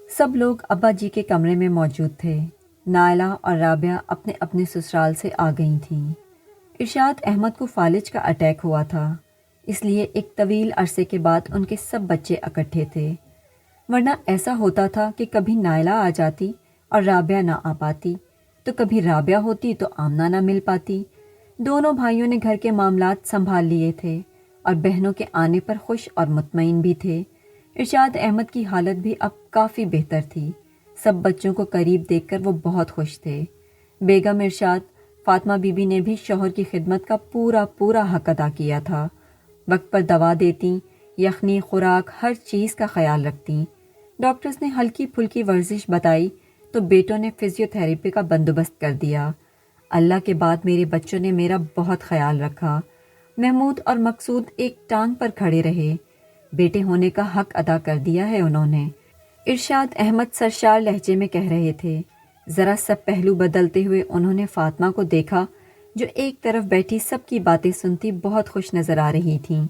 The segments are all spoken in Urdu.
سب لوگ ابا جی کے کمرے میں موجود تھے۔ نائلہ اور رابعہ اپنے اپنے سسرال سے آ گئی تھیں۔ ارشاد احمد کو فالج کا اٹیک ہوا تھا، اس لیے ایک طویل عرصے کے بعد ان کے سب بچے اکٹھے تھے، ورنہ ایسا ہوتا تھا کہ کبھی نائلہ آ جاتی اور رابعہ نہ آ پاتی، تو کبھی رابعہ ہوتی تو آمنہ نہ مل پاتی۔ دونوں بھائیوں نے گھر کے معاملات سنبھال لیے تھے اور بہنوں کے آنے پر خوش اور مطمئن بھی تھے۔ ارشاد احمد کی حالت بھی اب کافی بہتر تھی۔ سب بچوں کو قریب دیکھ کر وہ بہت خوش تھے۔ بیگم ارشاد فاطمہ بی بی نے بھی شوہر کی خدمت کا پورا حق ادا کیا تھا۔ وقت پر دوا دیتی، یخنی، خوراک، ہر چیز کا خیال رکھتی۔ ڈاکٹرز نے ہلکی پھلکی ورزش بتائی تو بیٹوں نے فزیو تھراپی کا بندوبست کر دیا۔ اللہ کے بعد میرے بچوں نے میرا بہت خیال رکھا۔ محمود اور مقصود ایک ٹانگ پر کھڑے رہے۔ بیٹے ہونے کا حق ادا کر دیا ہے انہوں نے، ارشاد احمد سرشار لہجے میں کہہ رہے تھے۔ ذرا سب پہلو بدلتے ہوئے انہوں نے فاطمہ کو دیکھا جو ایک طرف بیٹھی سب کی باتیں سنتی بہت خوش نظر آ رہی تھیں۔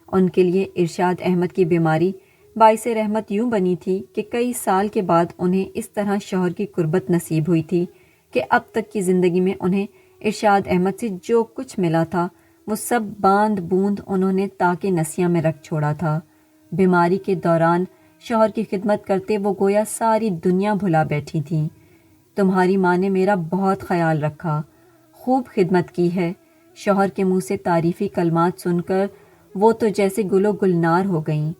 ان کے لیے ارشاد احمد کی بیماری باعث رحمت یوں بنی تھی کہ کئی سال کے بعد انہیں اس طرح شوہر کی قربت نصیب ہوئی تھی کہ اب تک کی زندگی میں انہیں ارشاد احمد سے جو کچھ ملا تھا وہ سب باند بوند انہوں نے تاکہ نسیاں میں رکھ چھوڑا تھا۔ بیماری کے دوران شوہر کی خدمت کرتے وہ گویا ساری دنیا بھلا بیٹھی تھیں۔ تمہاری ماں نے میرا بہت خیال رکھا، خوب خدمت کی ہے۔ شوہر کے منہ سے تعریفی کلمات سن کر وہ تو جیسے گل و گلنار ہو گئیں۔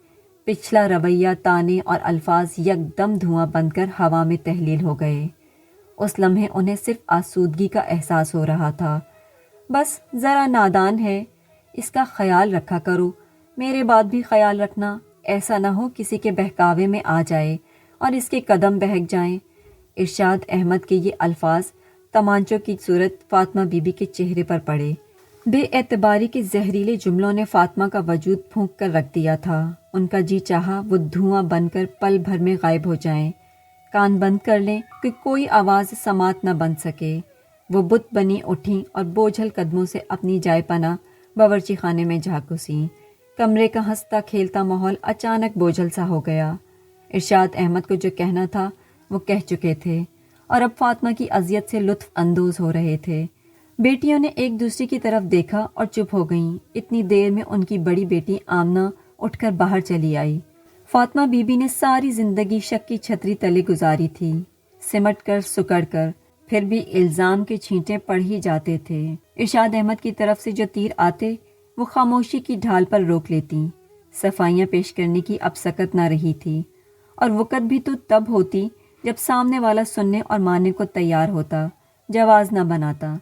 پچھلا رویہ، تانے اور الفاظ یک دم دھواں بن کر ہوا میں تحلیل ہو گئے۔ اس لمحے انہیں صرف آسودگی کا احساس ہو رہا تھا۔ بس ذرا نادان ہے، اس کا خیال رکھا کرو، میرے بعد بھی خیال رکھنا، ایسا نہ ہو کسی کے بہکاوے میں آ جائے اور اس کے قدم بہک جائیں۔ ارشاد احمد کے یہ الفاظ تمانچوں کی صورت فاطمہ بی بی کے چہرے پر پڑے۔ بے اعتباری کے زہریلے جملوں نے فاطمہ کا وجود پھونک کر رکھ دیا تھا۔ ان کا جی چاہا وہ دھواں بن کر پل بھر میں غائب ہو جائیں، کان بند کر لیں کہ کوئی آواز سماعت نہ بن سکے۔ وہ بت بنی اٹھیں اور بوجھل قدموں سے اپنی جائے پناہ باورچی خانے میں جا گھسیں۔ کمرے کا ہنستا کھیلتا ماحول اچانک بوجھل سا ہو گیا۔ ارشاد احمد کو جو کہنا تھا وہ کہہ چکے تھے اور اب فاطمہ کی اذیت سے لطف اندوز ہو رہے تھے۔ بیٹیوں نے ایک دوسری کی طرف دیکھا اور چپ ہو گئیں۔ اتنی دیر میں ان کی بڑی بیٹی آمنہ اٹھ کر باہر چلی آئی۔ فاطمہ بی بی نے ساری زندگی شک کی چھتری تلے گزاری تھی، سمٹ کر سکڑ کر، پھر بھی الزام کے چھینٹے پڑ ہی جاتے تھے۔ ارشاد احمد کی طرف سے جو تیر آتے وہ خاموشی کی ڈھال پر روک لیتی۔ صفائیاں پیش کرنے کی اب سکت نہ رہی تھی، اور وقت بھی تو تب ہوتی جب سامنے والا سننے اور ماننے کو تیار ہوتا، جواز نہ بناتا۔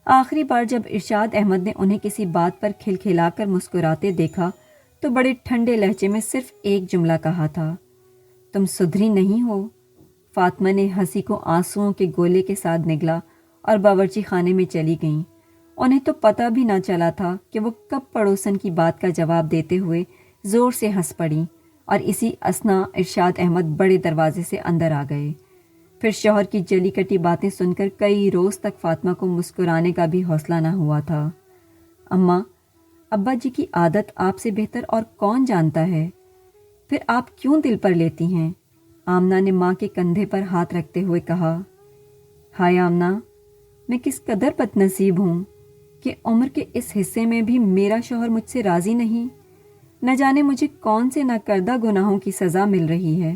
آخری بار جب ارشاد احمد نے انہیں کسی بات پر کھلکھلا کر مسکراتے دیکھا تو بڑے ٹھنڈے لہجے میں صرف ایک جملہ کہا تھا، تم سدھری نہیں ہو۔ فاطمہ نے ہنسی کو آنسوؤں کے گولے کے ساتھ نگلا اور باورچی خانے میں چلی گئیں۔ انہیں تو پتہ بھی نہ چلا تھا کہ وہ کب پڑوسن کی بات کا جواب دیتے ہوئے زور سے ہنس پڑیں، اور اسی اثنا ارشاد احمد بڑے دروازے سے اندر آ گئے۔ پھر شوہر کی جلی کٹی باتیں سن کر کئی روز تک فاطمہ کو مسکرانے کا بھی حوصلہ نہ ہوا تھا۔ اماں، ابا جی کی عادت آپ سے بہتر اور کون جانتا ہے، پھر آپ کیوں دل پر لیتی ہیں؟ آمنہ نے ماں کے کندھے پر ہاتھ رکھتے ہوئے کہا۔ ہائے آمنہ، میں کس قدر بد نصیب ہوں کہ عمر کے اس حصے میں بھی میرا شوہر مجھ سے راضی نہیں۔ نہ جانے مجھے کون سے نہ کردہ گناہوں کی سزا مل رہی ہے۔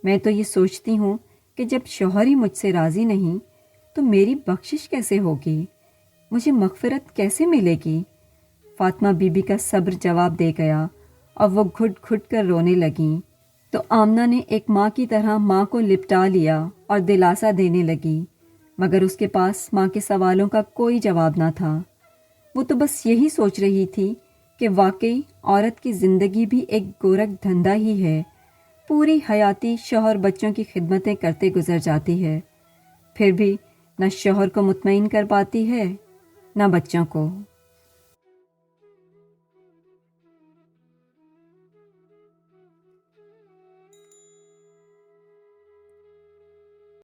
میں تو یہ سوچتی ہوں کہ جب شوہر ہی مجھ سے راضی نہیں تو میری بخشش کیسے ہوگی، مجھے مغفرت کیسے ملے گی؟ فاطمہ بی بی کا صبر جواب دے گیا اور وہ گھٹ گھٹ کر رونے لگیں، تو آمنہ نے ایک ماں کی طرح ماں کو لپٹا لیا اور دلاسا دینے لگی، مگر اس کے پاس ماں کے سوالوں کا کوئی جواب نہ تھا۔ وہ تو بس یہی سوچ رہی تھی کہ واقعی عورت کی زندگی بھی ایک گورکھ دھندا ہی ہے، پوری حیاتی شوہر بچوں کی خدمتیں کرتے گزر جاتی ہے، پھر بھی نہ شوہر کو مطمئن کر پاتی ہے نہ بچوں کو۔